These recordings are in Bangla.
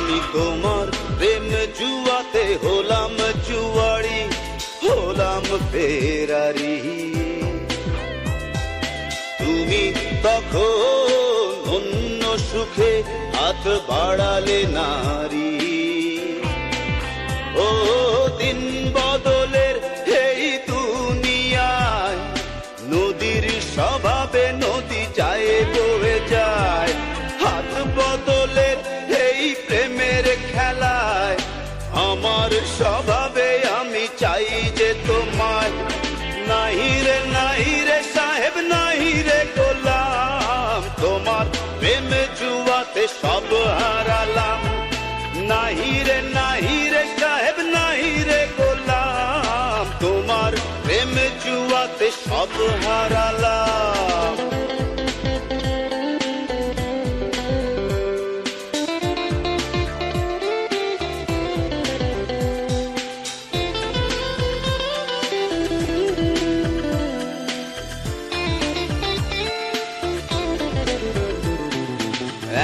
আমি তোমার প্রেম জুয়াতে হলাম জুয়ারি, হলাম ফেরারি। তুমি তখন অন্য সুখে হাত বাড়ালে নারী। ও দিন বদলের এই দুনিয়ায় নদীর স্বভাবে নদী যায় বয়ে যায়। হাত বদলের এই প্রেমের খেলায় আমার স্বভাবে আমি চাই যে তোমায়। নাহি রে সাহেব নাহি রে গোলাম, তোমার প্রেম জুয়াতে সব হারালাম। নাহি রে সাহেব নাহি রে গোলাম, তোমার প্রেম জুয়াতে সব হারালাম।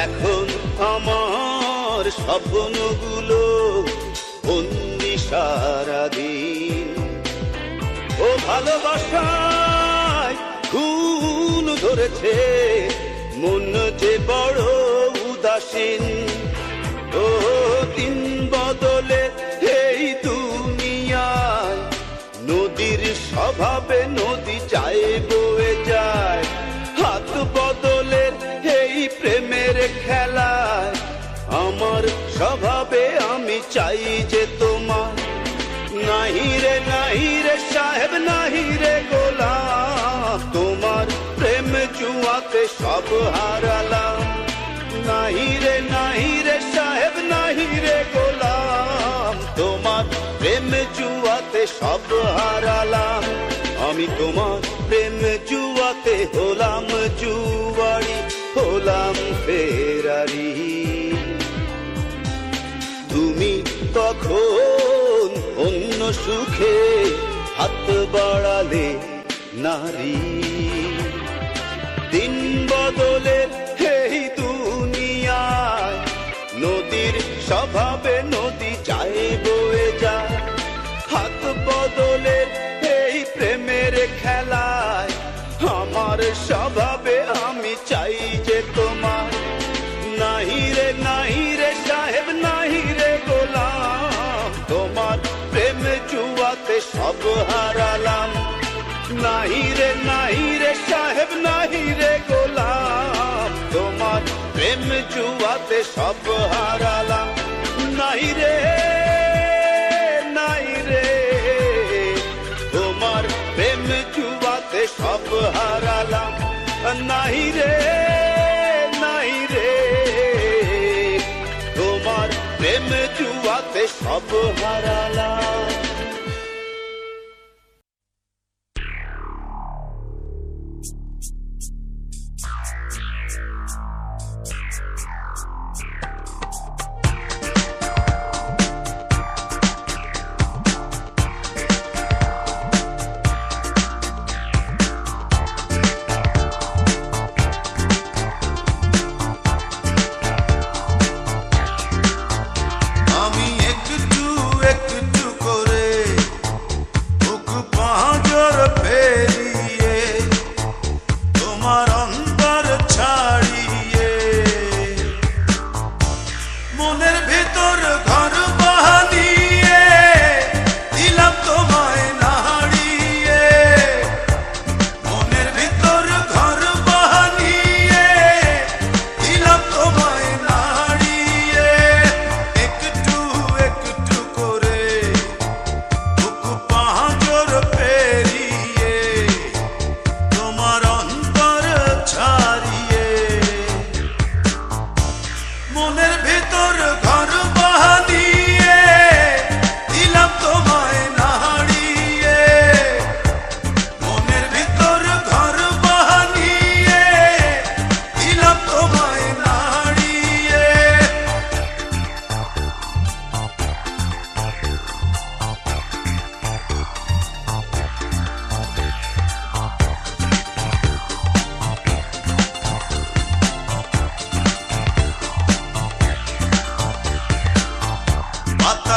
এখন আমার স্বপ্নগুলো অন্যি সারাদিন। ও ভালোবাসায় খুন ধরেছে মন যে বড় উদাসীন। ও দিন বদলে এই দুনিয়ায় নদীর স্বভাবে নদী যায় বয়ে যায়। হাত বদলের এই প্রেমের খেলায় আমার স্বভাবে আমি চাই যে তোমার। নাহি রে সাহেব নাহি রে গোলাম, তোমার প্রেম জুয়াতে সব হারালাম। নাহি রে সাহেব নাহি রে গোলাম, তোমার প্রেম জুয়াতে সব হারালাম। আমি তোমার প্রেম জুয়াতে হলাম জুয়ারি, হলাম ফেরারি। তুমি তখন অন্য সুখে হাত বাড়ালে নারী। দিন বদলের এই দুনিয়ায় নদীর স্বভাবে নদী যায় বয়ে যায়। হাত বদলের এই প্রেমের খেলায় আমার স্বভাবে আমি চাই যে তোমার। নাহি রে সাহেব নাহি রে গোলাম, তোমার প্রেম জুয়াতে সব হারালাম। নাহি রে সাহেব নাহি রে গোলাম, তোমার প্রেম জুয়াতে সব হারালাম। নাহি রে তোমার প্রেম জুয়াতে সব হারালাম। নাহি রে তোমার প্রেম জুয়াতে সব হারালাম। আমি একটু একটু করে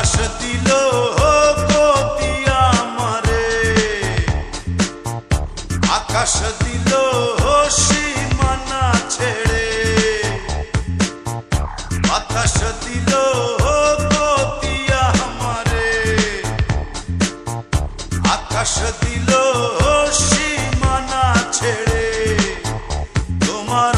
আকাশ দিল গতি আমারে, আকাশ দিল সীমানা ছেড়ে, বাতাস দিল গতি আমারে, আকাশ দিল সীমানা ছেড়ে। তোমার